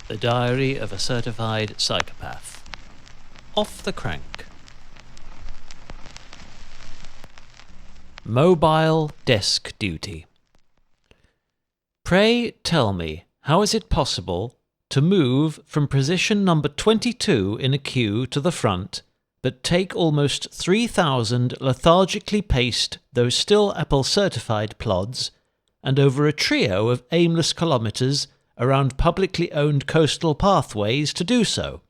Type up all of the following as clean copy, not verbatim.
The Diary of a Certified Psychopath. Off the crank. Mobile desk duty. Pray tell me, how is it possible to move from position number 22 in a queue to the front, but take almost 3,000 lethargically paced, though still Apple-certified plods, and over a trio of aimless kilometres around publicly owned coastal pathways to do so?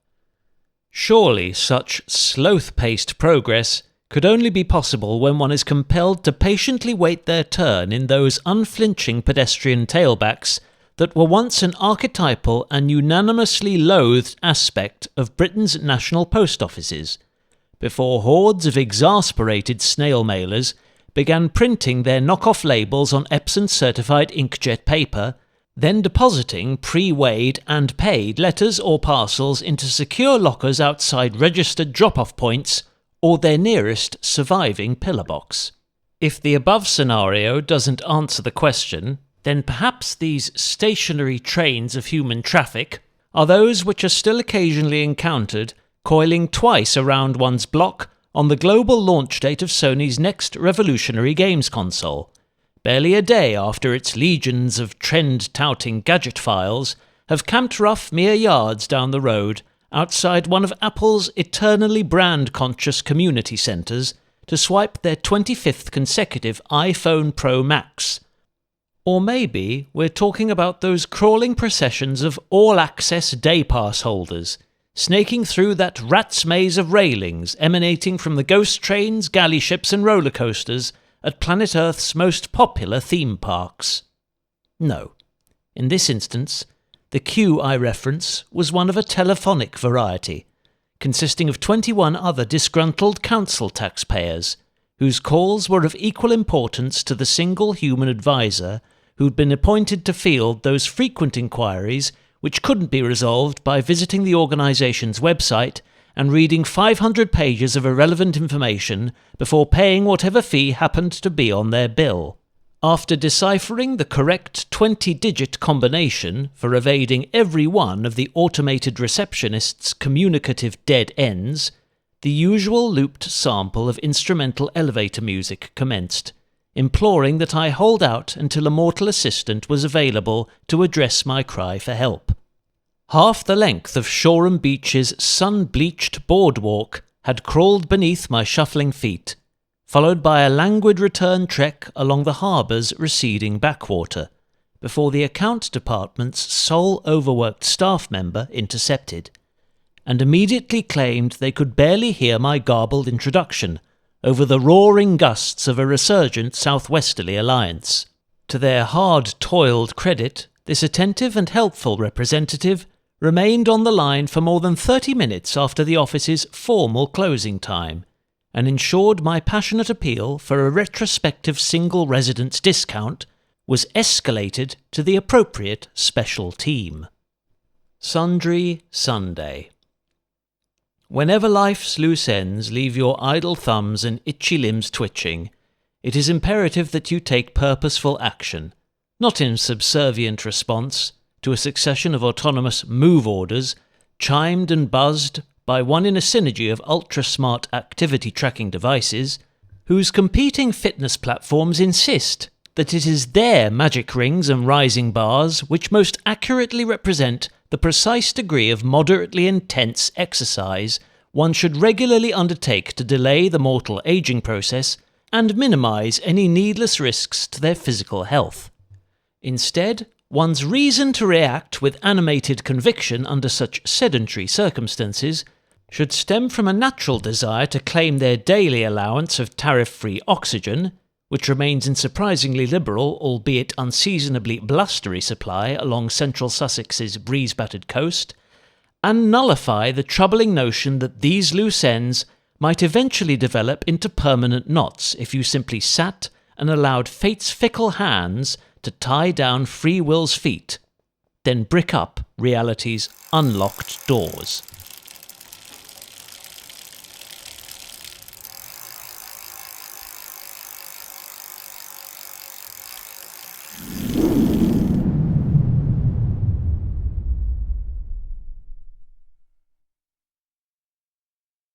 Surely such sloth-paced progress could only be possible when one is compelled to patiently wait their turn in those unflinching pedestrian tailbacks that were once an archetypal and unanimously loathed aspect of Britain's national post offices, before hordes of exasperated snail mailers began printing their knockoff labels on Epson-certified inkjet paper, then depositing pre-weighed and paid letters or parcels into secure lockers outside registered drop-off points or their nearest surviving pillar box. If the above scenario doesn't answer the question, then perhaps these stationary trains of human traffic are those which are still occasionally encountered coiling twice around one's block on the global launch date of Sony's next revolutionary games console, barely a day after its legions of trend-touting gadget files have camped rough mere yards down the road outside one of Apple's eternally brand-conscious community centres to swipe their 25th consecutive iPhone Pro Max. Or maybe we're talking about those crawling processions of all-access day pass holders, snaking through that rat's maze of railings emanating from the ghost trains, galley ships and roller coasters at planet Earth's most popular theme parks. No. In this instance, the queue I reference was one of a telephonic variety, consisting of 21 other disgruntled council taxpayers, whose calls were of equal importance to the single human advisor who'd been appointed to field those frequent inquiries which couldn't be resolved by visiting the organisation's website and reading 500 pages of irrelevant information before paying whatever fee happened to be on their bill. After deciphering the correct 20-digit combination for evading every one of the automated receptionist's communicative dead ends, the usual looped sample of instrumental elevator music commenced, imploring that I hold out until a mortal assistant was available to address my cry for help. Half the length of Shoreham Beach's sun-bleached boardwalk had crawled beneath my shuffling feet, followed by a languid return trek along the harbour's receding backwater, before the account department's sole overworked staff member intercepted, and immediately claimed they could barely hear my garbled introduction over the roaring gusts of a resurgent southwesterly alliance. To their hard-toiled credit, this attentive and helpful representative remained on the line for more than 30 minutes after the office's formal closing time, and ensured my passionate appeal for a retrospective single residence discount was escalated to the appropriate special team. Sundry Sunday. Whenever life's loose ends leave your idle thumbs and itchy limbs twitching, it is imperative that you take purposeful action, not in subservient response to a succession of autonomous move orders, chimed and buzzed by one in a synergy of ultra-smart activity tracking devices, whose competing fitness platforms insist that it is their magic rings and rising bars which most accurately represent the precise degree of moderately intense exercise one should regularly undertake to delay the mortal aging process and minimise any needless risks to their physical health. Instead, one's reason to react with animated conviction under such sedentary circumstances should stem from a natural desire to claim their daily allowance of tariff-free oxygen, which remains in surprisingly liberal, albeit unseasonably blustery supply along central Sussex's breeze-battered coast, and nullify the troubling notion that these loose ends might eventually develop into permanent knots if you simply sat and allowed fate's fickle hands to tie down free will's feet, then brick up reality's unlocked doors.